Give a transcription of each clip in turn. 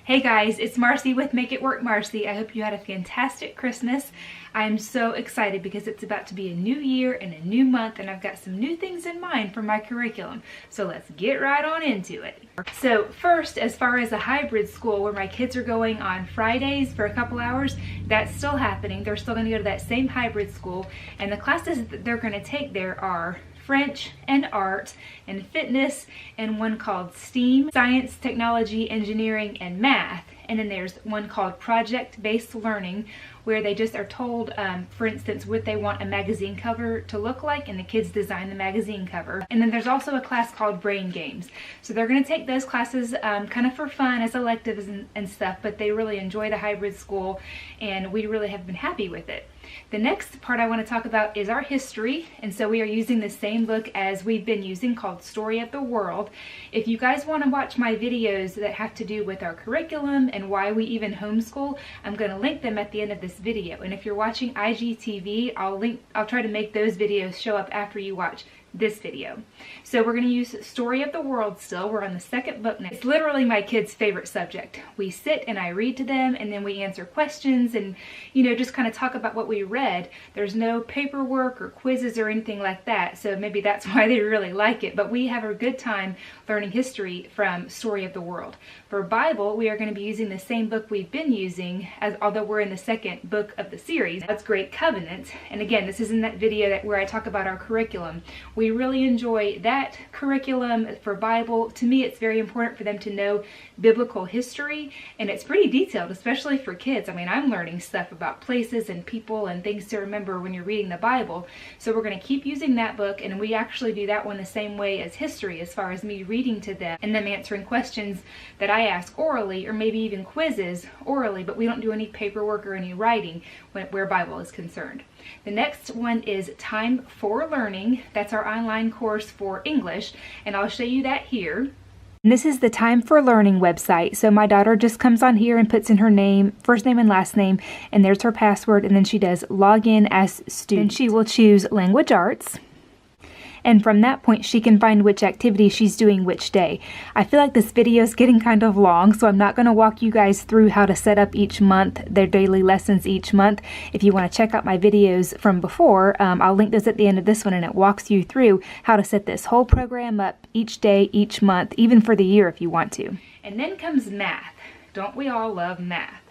Hey guys, it's Marcy with Make It Work Marcy. I hope you had a fantastic Christmas. I'm so excited because it's about to be a new year and a new month, and I've got some new things in mind for my curriculum. So let's get right on into it. So first, as far as a hybrid school where my kids are going on Fridays for a couple hours, that's still happening. They're still going to go to that same hybrid school, and the classes that they're going to take there are French and art and fitness, and one called STEAM, science, technology, engineering, and math. And then there's one called project-based learning, where they just are told, for instance, what they want a magazine cover to look like, and the kids design the magazine cover. And then there's also a class called brain games. So they're going to take those classes kind of for fun as electives and stuff, but they really enjoy the hybrid school, and we really have been happy with it. The next part I want to talk about is our history, and so we are using the same book as we've been using called Story of the World. If you guys want to watch my videos that have to do with our curriculum and why we even homeschool, I'm going to link them at the end of this video. And if you're watching IGTV, I'll try to make those videos show up after you watch this video. So we're going to use Story of the World still. We're on the second book now. It's literally my kids' favorite subject. We sit and I read to them, and then we answer questions and, you know, just kind of talk about what we read. There's no paperwork or quizzes or anything like that, so maybe that's why they really like it. But we have a good time learning history from Story of the World. For Bible, we are going to be using the same book we've been using, although we're in the second book of the series. That's Great Covenant. And again, this is in that video where I talk about our curriculum. We really enjoy that curriculum for Bible. To me, it's very important for them to know biblical history, and it's pretty detailed, especially for kids. I mean, I'm learning stuff about places and people and things to remember when you're reading the Bible. So we're going to keep using that book, and we actually do that one the same way as history, as far as me reading to them and them answering questions that I ask orally, or maybe even quizzes orally, but we don't do any paperwork or any writing where Bible is concerned. The next one is Time for Learning. That's our online course for English, and I'll show you that here. And this is the Time for Learning website. So my daughter just comes on here and puts in her name, first name and last name, and there's her password, and then she does log in as student. And she will choose language arts. And from that point, she can find which activity she's doing which day. I feel like this video is getting kind of long, so I'm not going to walk you guys through how to set up each month, their daily lessons each month. If you want to check out my videos from before, I'll link those at the end of this one, and it walks you through how to set this whole program up each day, each month, even for the year if you want to. And then comes math. Don't we all love math?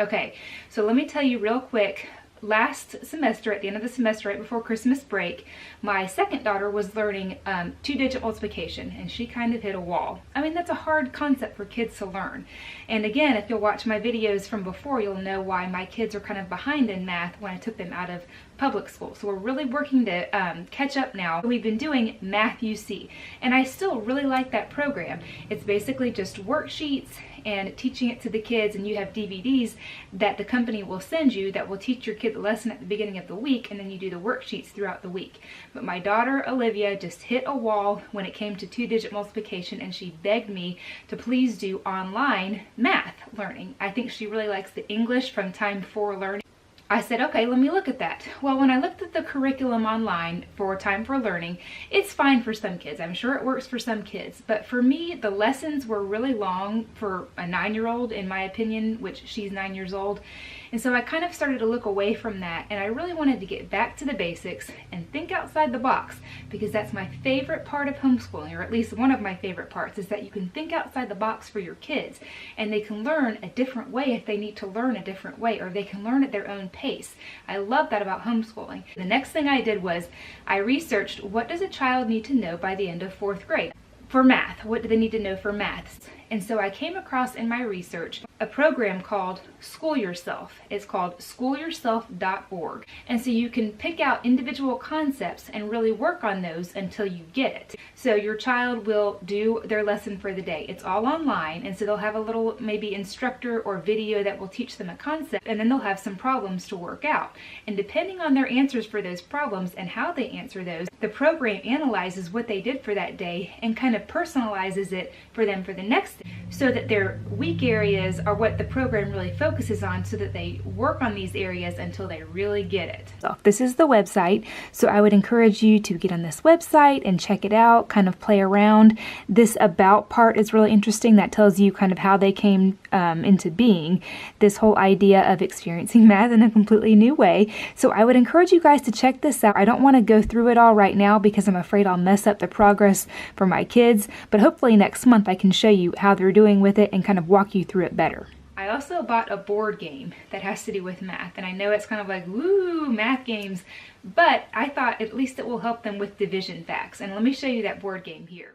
Okay, so let me tell you real quick. Last semester, at the end of the semester, right before Christmas break, my second daughter was learning two-digit multiplication, and she kind of hit a wall. I mean, that's a hard concept for kids to learn. And again, if you'll watch my videos from before, you'll know why my kids are kind of behind in math when I took them out of public school. So we're really working to catch up now. We've been doing Math UC, and I still really like that program. It's basically just worksheets and teaching it to the kids, and you have DVDs that the company will send you that will teach your kid the lesson at the beginning of the week, and then you do the worksheets throughout the week. But my daughter Olivia just hit a wall when it came to two-digit multiplication, and she begged me to please do online math learning. I think she really likes the English from Time for Learning. I said, okay, let me look at that. Well, when I looked at the curriculum online for Time for Learning, it's fine for some kids. I'm sure it works for some kids. But for me, the lessons were really long for a 9-year-old, in my opinion, which she's 9 years old. And so I kind of started to look away from that, and I really wanted to get back to the basics and think outside the box, because that's my favorite part of homeschooling, or at least one of my favorite parts, is that you can think outside the box for your kids, and they can learn a different way if they need to learn a different way, or they can learn at their own pace. I love that about homeschooling. The next thing I did was I researched, what does a child need to know by the end of 4th grade? For math, what do they need to know for maths? And so I came across in my research a program called School Yourself. It's called schoolyourself.org. And so you can pick out individual concepts and really work on those until you get it. So your child will do their lesson for the day. It's all online, and so they'll have a little maybe instructor or video that will teach them a concept, and then they'll have some problems to work out. And depending on their answers for those problems and how they answer those, the program analyzes what they did for that day and kind of personalizes it for them for the next day, so that their weak areas are what the program really focuses on, so that they work on these areas until they really get it. So this is the website, so I would encourage you to get on this website and check it out, kind of play around. This about part is really interesting. That tells you kind of how they came into being, this whole idea of experiencing math in a completely new way. So I would encourage you guys to check this out. I don't want to go through it all right now because I'm afraid I'll mess up the progress for my kids, but hopefully next month I can show you how they're doing with it and kind of walk you through it better. I also bought a board game that has to do with math, and I know it's kind of like, woo, math games, but I thought at least it will help them with division facts. And let me show you that board game here.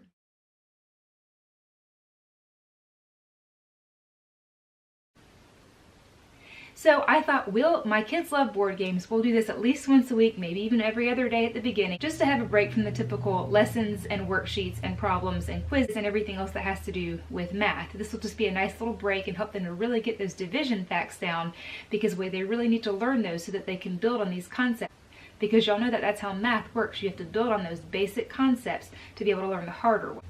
So I thought, my kids love board games. We'll do this at least once a week, maybe even every other day at the beginning, just to have a break from the typical lessons and worksheets and problems and quizzes and everything else that has to do with math. This will just be a nice little break and help them to really get those division facts down, because they really need to learn those so that they can build on these concepts. Because y'all know that that's how math works. You have to build on those basic concepts to be able to learn the harder way.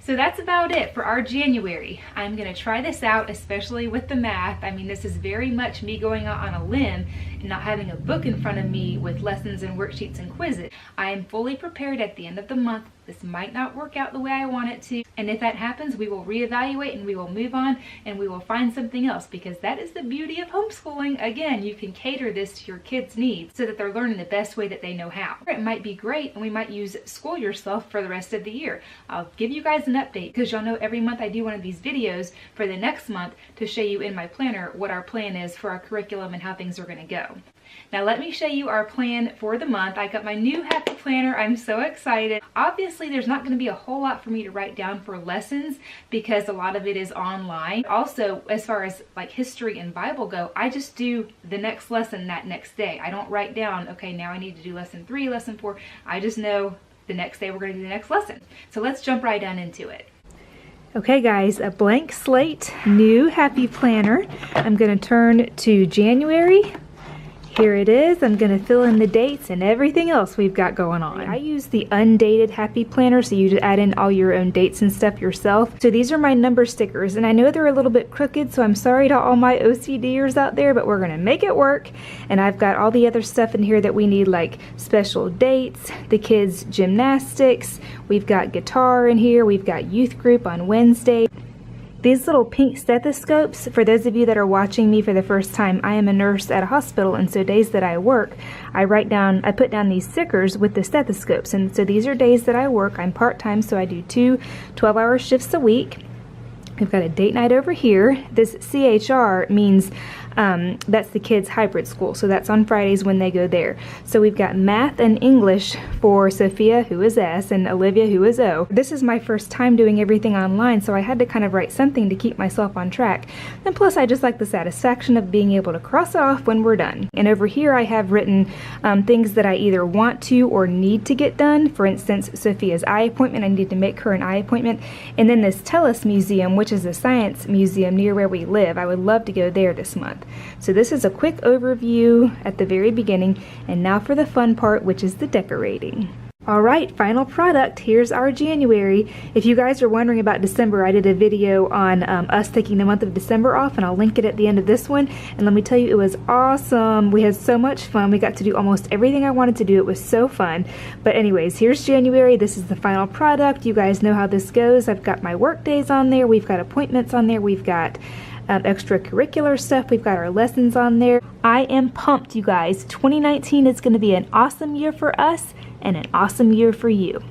So that's about it for our January. I'm going to try this out, especially with the math. I mean, this is very much me going out on a limb and not having a book in front of me with lessons and worksheets and quizzes. I am fully prepared at the end of the month. This might not work out the way I want it to. And if that happens, we will reevaluate and we will move on and we will find something else, because that is the beauty of homeschooling. Again, you can cater this to your kids' needs so that they're learning the best way that they know how. It might be great, and we might use School Yourself for the rest of the year. I'll give you guys an update, because y'all know every month I do one of these videos for the next month to show you in my planner what our plan is for our curriculum and how things are going to go. Now let me show you our plan for the month. I got my new happy planner. I'm so excited. Obviously, there's not going to be a whole lot for me to write down for lessons because a lot of it is online. Also, as far as like history and Bible go, I just do the next lesson that next day. I don't write down, okay, now I need to do lesson 3, lesson 4. I just know the next day we're going to do the next lesson. So let's jump right down into it. Okay guys, a blank slate, new happy planner. I'm going to turn to January. Here it is. I'm going to fill in the dates and everything else we've got going on. I use the undated happy planner, so you just add in all your own dates and stuff yourself. So these are my number stickers, and I know they're a little bit crooked, so I'm sorry to all my OCDers out there, but we're going to make it work. And I've got all the other stuff in here that we need, like special dates, the kids' gymnastics, we've got guitar in here, we've got youth group on Wednesday. These little pink stethoscopes, for those of you that are watching me for the first time, I am a nurse at a hospital, and so days that I work, I put down these stickers with the stethoscopes, and so these are days that I work. I'm part-time, so I do 2 12-hour shifts a week. We've got a date night over here. This CHR means that's the kids' hybrid school, so that's on Fridays when they go there. So we've got math and English for Sophia, who is S, and Olivia, who is O. This is my first time doing everything online, so I had to kind of write something to keep myself on track. And plus, I just like the satisfaction of being able to cross it off when we're done. And over here, I have written things that I either want to or need to get done. For instance, Sophia's eye appointment, I need to make her an eye appointment. And then this TELUS Museum, which is a science museum near where we live. I would love to go there this month. So this is a quick overview at the very beginning, and now for the fun part, which is the decorating. Alright, final product. Here's our January. If you guys are wondering about December, I did a video on us taking the month of December off, and I'll link it at the end of this one. And let me tell you, it was awesome. We had so much fun. We got to do almost everything I wanted to do. It was so fun. But anyways, here's January. This is the final product. You guys know how this goes. I've got my work days on there. We've got appointments on there. We've got extracurricular stuff. We've got our lessons on there. I am pumped, you guys. 2019 is going to be an awesome year for us and an awesome year for you.